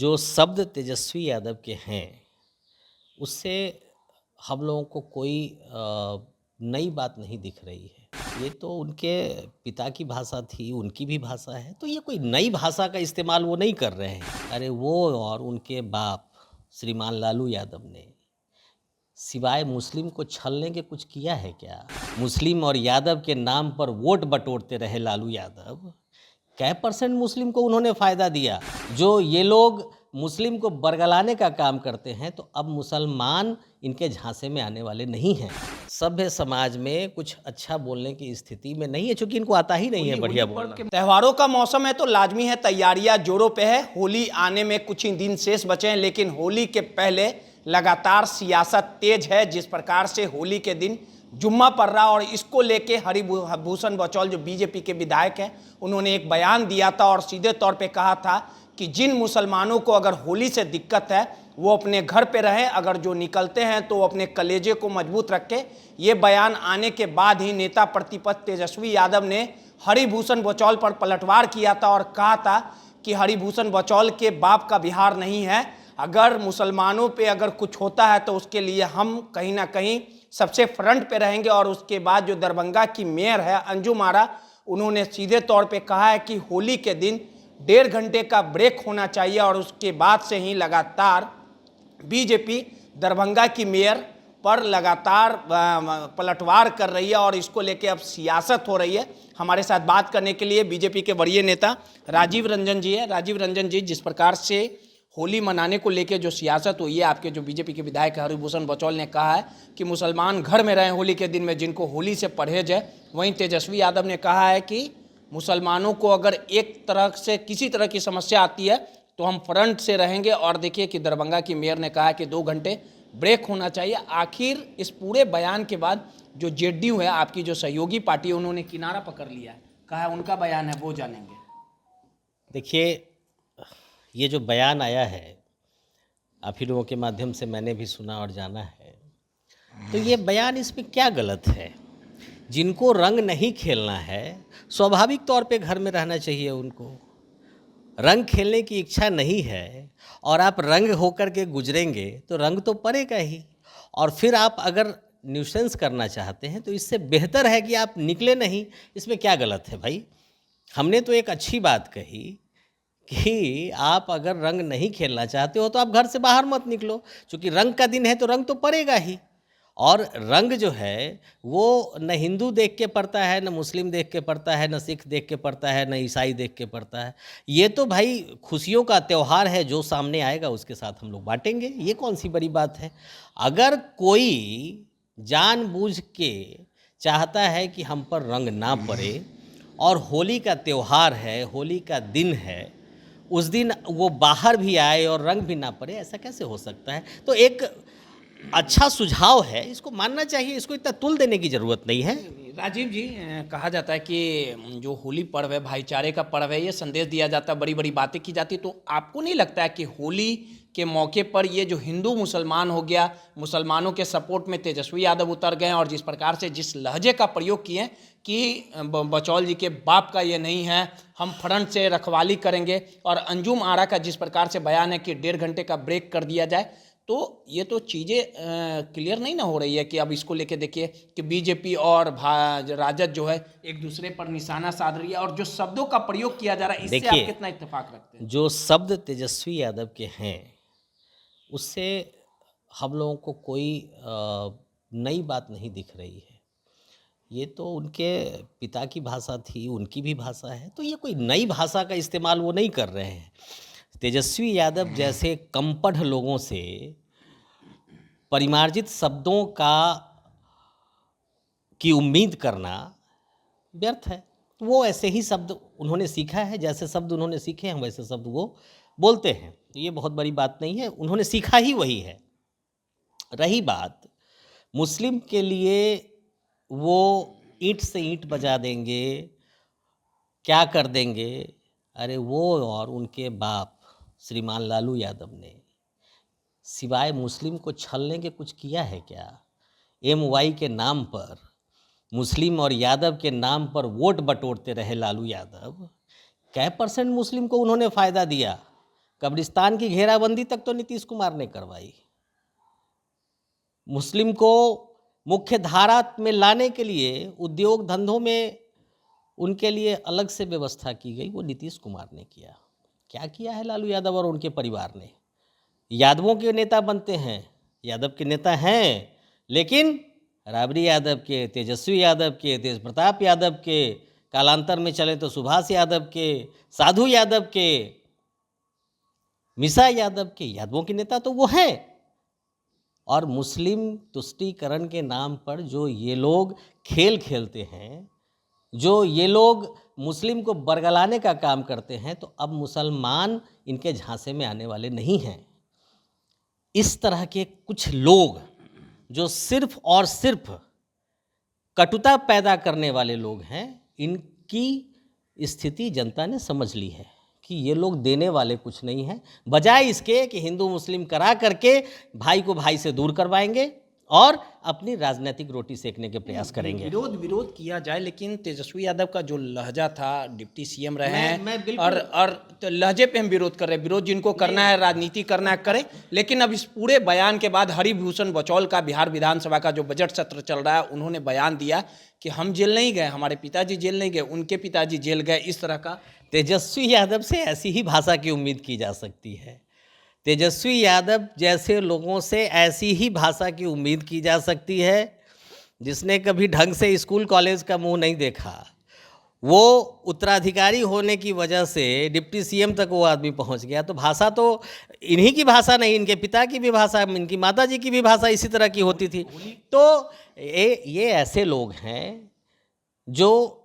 जो शब्द तेजस्वी यादव के हैं, उससे हम लोगों को कोई नई बात नहीं दिख रही है। ये तो उनके पिता की भाषा थी, उनकी भी भाषा है, तो ये कोई नई भाषा का इस्तेमाल वो नहीं कर रहे हैं। अरे वो और उनके बाप श्रीमान लालू यादव ने सिवाय मुस्लिम को छलने के कुछ किया है क्या? मुस्लिम और यादव के नाम पर वोट बटोरते रहे लालू यादव। कै परसेंट मुस्लिम को उन्होंने फ़ायदा दिया? जो ये लोग मुस्लिम को बरगलाने का काम करते हैं, तो अब मुसलमान इनके झांसे में आने वाले नहीं हैं। सभ्य समाज में कुछ अच्छा बोलने की स्थिति में नहीं है, चूँकि इनको आता ही नहीं है बढ़िया बोलना। त्योहारों का मौसम है तो लाजमी है, तैयारियां जोरों पे है। होली आने में कुछ ही दिन शेष बचे हैं, लेकिन होली के पहले लगातार सियासत तेज है। जिस प्रकार से होली के दिन जुम्मा पड़ रहा और इसको लेके हरिभूषण बचौल जो बीजेपी के विधायक हैं, उन्होंने एक बयान दिया था और सीधे तौर पे कहा था कि जिन मुसलमानों को अगर होली से दिक्कत है वो अपने घर पे रहें, अगर जो निकलते हैं तो वो अपने कलेजे को मजबूत रखें। ये बयान आने के बाद ही नेता प्रतिपक्ष तेजस्वी यादव ने हरिभूषण बचौल पर पलटवार किया था और कहा था कि हरिभूषण बचौल के बाप का बिहार नहीं है। अगर मुसलमानों पे अगर कुछ होता है तो उसके लिए हम कहीं ना कहीं सबसे फ्रंट पे रहेंगे। और उसके बाद जो दरभंगा की मेयर है अंजुम आरा, उन्होंने सीधे तौर पे कहा है कि होली के दिन 1.5 घंटे का ब्रेक होना चाहिए। और उसके बाद से ही लगातार बीजेपी दरभंगा की मेयर पर लगातार पलटवार कर रही है और इसको लेके अब सियासत हो रही है। हमारे साथ बात करने के लिए बीजेपी के वरीय नेता राजीव रंजन जी है। राजीव रंजन जी, जिस प्रकार से होली मनाने को लेके जो सियासत हुई है, आपके जो बीजेपी के विधायक हरिभूषण बचौल ने कहा है कि मुसलमान घर में रहें होली के दिन में, जिनको होली से परहेज है। वहीं तेजस्वी यादव ने कहा है कि मुसलमानों को अगर एक तरह से किसी तरह की समस्या आती है तो हम फ्रंट से रहेंगे। और देखिए कि दरभंगा की मेयर ने कहा कि 2 घंटे ब्रेक होना चाहिए। आखिर इस पूरे बयान के बाद जो जेडीयू है, आपकी जो सहयोगी पार्टी है, उन्होंने किनारा पकड़ लिया है, कहा है उनका बयान है, वो जानेंगे। देखिए, ये जो बयान आया है, आप ही लोगों के माध्यम से मैंने भी सुना और जाना है, तो ये बयान, इसमें क्या गलत है? जिनको रंग नहीं खेलना है, स्वाभाविक तौर पे घर में रहना चाहिए। उनको रंग खेलने की इच्छा नहीं है और आप रंग होकर के गुजरेंगे तो रंग तो पड़ेगा ही। और फिर आप अगर न्यूसेंस करना चाहते हैं तो इससे बेहतर है कि आप निकले नहीं। इसमें क्या गलत है भाई? हमने तो एक अच्छी बात कही कि आप अगर रंग नहीं खेलना चाहते हो तो आप घर से बाहर मत निकलो, क्योंकि रंग का दिन है तो रंग तो पड़ेगा ही। और रंग जो है वो न हिंदू देख के पड़ता है, न मुस्लिम देख के पड़ता है, न सिख देख के पड़ता है, न ईसाई देख के पड़ता है। ये तो भाई खुशियों का त्यौहार है, जो सामने आएगा उसके साथ हम लोग बांटेंगे। ये कौन सी बड़ी बात है? अगर कोई जानबूझ के चाहता है कि हम पर रंग ना पड़े और होली का त्यौहार है, होली का दिन है, उस दिन वो बाहर भी आए और रंग भी ना पड़े, ऐसा कैसे हो सकता है? तो एक अच्छा सुझाव है, इसको मानना चाहिए, इसको इतना तुल देने की ज़रूरत नहीं है। राजीव जी, कहा जाता है कि जो होली पर्व है भाईचारे का पर्व है, ये संदेश दिया जाता है, बड़ी बड़ी बातें की जाती है। तो आपको नहीं लगता है कि होली के मौके पर ये जो हिंदू मुसलमान हो गया, मुसलमानों के सपोर्ट में तेजस्वी यादव उतर गए और जिस प्रकार से जिस लहजे का प्रयोग किए कि बचौल जी के बाप का ये नहीं है, हम फ्रंट से रखवाली करेंगे, और अंजुम आरा का जिस प्रकार से बयान है कि 1.5 घंटे का ब्रेक कर दिया जाए, तो ये तो चीज़ें क्लियर नहीं ना हो रही है कि अब इसको लेके देखिए कि बीजेपी और राजद जो है एक दूसरे पर निशाना साध रही है और जो शब्दों का प्रयोग किया जा रहा है, इससे आप कितना इत्तेफाक रखते हैं? जो शब्द तेजस्वी यादव के हैं, उससे हम लोगों को कोई नई बात नहीं दिख रही है। ये तो उनके पिता की भाषा थी, उनकी भी भाषा है, तो ये कोई नई भाषा का इस्तेमाल वो नहीं कर रहे हैं। तेजस्वी यादव जैसे कम्पढ़ लोगों से परिमार्जित शब्दों की उम्मीद करना व्यर्थ है। वो ऐसे ही शब्द उन्होंने सीखा है, जैसे शब्द उन्होंने सीखे हैं वैसे शब्द वो बोलते हैं, तो ये बहुत बड़ी बात नहीं है, उन्होंने सीखा ही वही है। रही बात मुस्लिम के लिए, वो ईंट से ईंट बजा देंगे, क्या कर देंगे। अरे वो और उनके बाप श्रीमान लालू यादव ने सिवाय मुस्लिम को छलने के कुछ किया है क्या? MY के नाम पर, मुस्लिम और यादव के नाम पर वोट बटोरते रहे लालू यादव। कै परसेंट मुस्लिम को उन्होंने फ़ायदा दिया? कब्रिस्तान की घेराबंदी तक तो नीतीश कुमार ने करवाई। मुस्लिम को मुख्य धारा में लाने के लिए उद्योग धंधों में उनके लिए अलग से व्यवस्था की गई, वो नीतीश कुमार ने किया। क्या किया है लालू यादव और उनके परिवार ने? यादवों के नेता बनते हैं, यादव के नेता हैं, लेकिन राबड़ी यादव के, तेजस्वी यादव के, तेज प्रताप यादव के, कालांतर में चले तो सुभाष यादव के, साधु यादव के, मिसा यादव के, यादवों के नेता तो वो हैं। और मुस्लिम तुष्टीकरण के नाम पर जो ये लोग खेल खेलते हैं, जो ये लोग मुस्लिम को बरगलाने का काम करते हैं, तो अब मुसलमान इनके झांसे में आने वाले नहीं हैं। इस तरह के कुछ लोग जो सिर्फ और सिर्फ कटुता पैदा करने वाले लोग हैं, इनकी स्थिति जनता ने समझ ली है कि ये लोग देने वाले कुछ नहीं हैं। बजाय इसके कि हिंदू मुस्लिम करा करके भाई को भाई से दूर करवाएंगे और अपनी राजनीतिक रोटी सेकने के प्रयास करेंगे। विरोध किया जाए, लेकिन तेजस्वी यादव का जो लहजा था, डिप्टी सीएम रहे हैं, और तो लहजे पे हम विरोध कर रहे हैं। विरोध जिनको करना है, राजनीति करना है, करें। लेकिन अब इस पूरे बयान के बाद हरिभूषण बचौल का बिहार विधानसभा का जो बजट सत्र चल रहा है, उन्होंने बयान दिया कि हम जेल नहीं गए, हमारे पिताजी जेल नहीं गए, उनके पिताजी जेल गए। इस तरह का तेजस्वी यादव से ऐसी ही भाषा की उम्मीद की जा सकती है। तेजस्वी यादव जैसे लोगों से ऐसी ही भाषा की उम्मीद की जा सकती है। जिसने कभी ढंग से स्कूल कॉलेज का मुंह नहीं देखा, वो उत्तराधिकारी होने की वजह से डिप्टी सीएम तक वो आदमी पहुंच गया। तो भाषा तो इन्हीं की भाषा नहीं, इनके पिता की भी भाषा, इनकी माताजी की भी भाषा इसी तरह की होती थी। तो ये ऐसे लोग हैं जो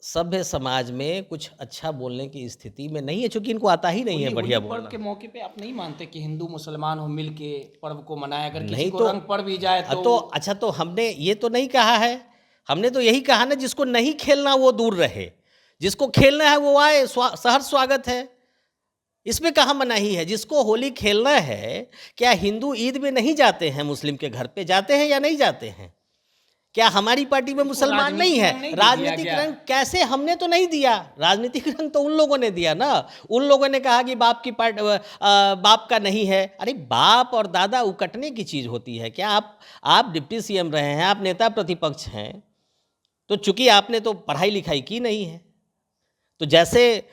सभ्य समाज में कुछ अच्छा बोलने की स्थिति में नहीं है, क्योंकि इनको आता ही नहीं है बढ़िया बोलना। पर्व के मौके पे आप नहीं मानते कि हिंदू मुसलमान हो मिल के पर्व को मनाया? अगर किसी नहीं को तो रंग पड़ भी जाए तो अच्छा, तो हमने ये तो नहीं कहा है, हमने तो यही कहा ना, जिसको नहीं खेलना वो दूर रहे, जिसको खेलना है वो आए, सहर्ष स्वागत है। इसमें कहाँ मनाही है? जिसको होली खेलना है, क्या हिंदू ईद में नहीं जाते हैं? मुस्लिम के घर पे जाते हैं या नहीं जाते हैं? क्या हमारी पार्टी में मुसलमान नहीं है? राजनीतिक रंग कैसे? हमने तो नहीं दिया, राजनीतिक रंग तो उन लोगों ने दिया ना। उन लोगों ने कहा कि बाप की पार्टी बाप का नहीं है। अरे बाप और दादा उकटने की चीज़ होती है क्या? आप डिप्टी सीएम रहे हैं, आप नेता प्रतिपक्ष हैं, तो चूंकि आपने तो पढ़ाई लिखाई की नहीं है, तो जैसे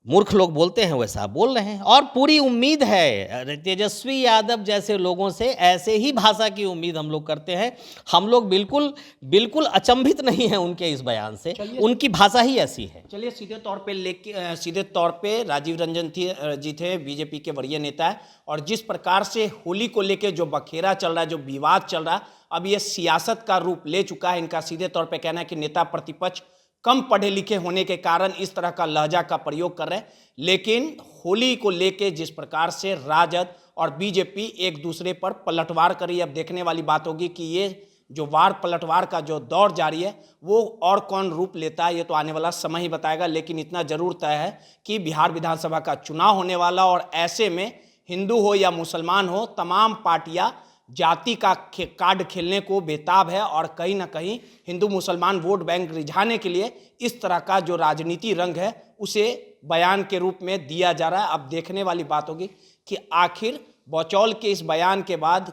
मूर्ख लोग बोलते हैं वैसा आप बोल रहे हैं। और पूरी उम्मीद है तेजस्वी यादव जैसे लोगों से, ऐसे ही भाषा की उम्मीद हम लोग करते हैं। हम लोग बिल्कुल अचंभित नहीं हैं उनके इस बयान से, उनकी भाषा ही ऐसी है। चलिए सीधे तौर पे राजीव रंजन जी थे, बीजेपी के वरीय नेता है, और जिस प्रकार से होली को लेके जो बखेरा चल रहा है, जो विवाद चल रहा है, अब ये सियासत का रूप ले चुका है। इनका सीधे तौर पे कहना है कि नेता प्रतिपक्ष कम पढ़े लिखे होने के कारण इस तरह का लहजा का प्रयोग कर रहे हैं। लेकिन होली को लेके जिस प्रकार से राजद और बीजेपी एक दूसरे पर पलटवार करी, अब देखने वाली बात होगी कि ये जो वार पलटवार का जो दौर जारी है वो और कौन रूप लेता है, ये तो आने वाला समय ही बताएगा। लेकिन इतना जरूर तय है कि बिहार विधानसभा का चुनाव होने वाला, और ऐसे में हिंदू हो या मुसलमान हो, तमाम पार्टियां जाति का कार्ड खेलने को बेताब है, और कहीं ना कहीं हिंदू मुसलमान वोट बैंक रिझाने के लिए इस तरह का जो राजनीति रंग है उसे बयान के रूप में दिया जा रहा है। अब देखने वाली बात होगी कि आखिर बचौल के इस बयान के बाद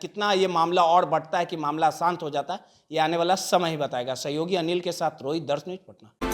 कितना ये मामला और बढ़ता है कि मामला शांत हो जाता है, ये आने वाला समय ही बताएगा। सहयोगी अनिल के साथ रोहित, दर्श न्यूज़, पटना।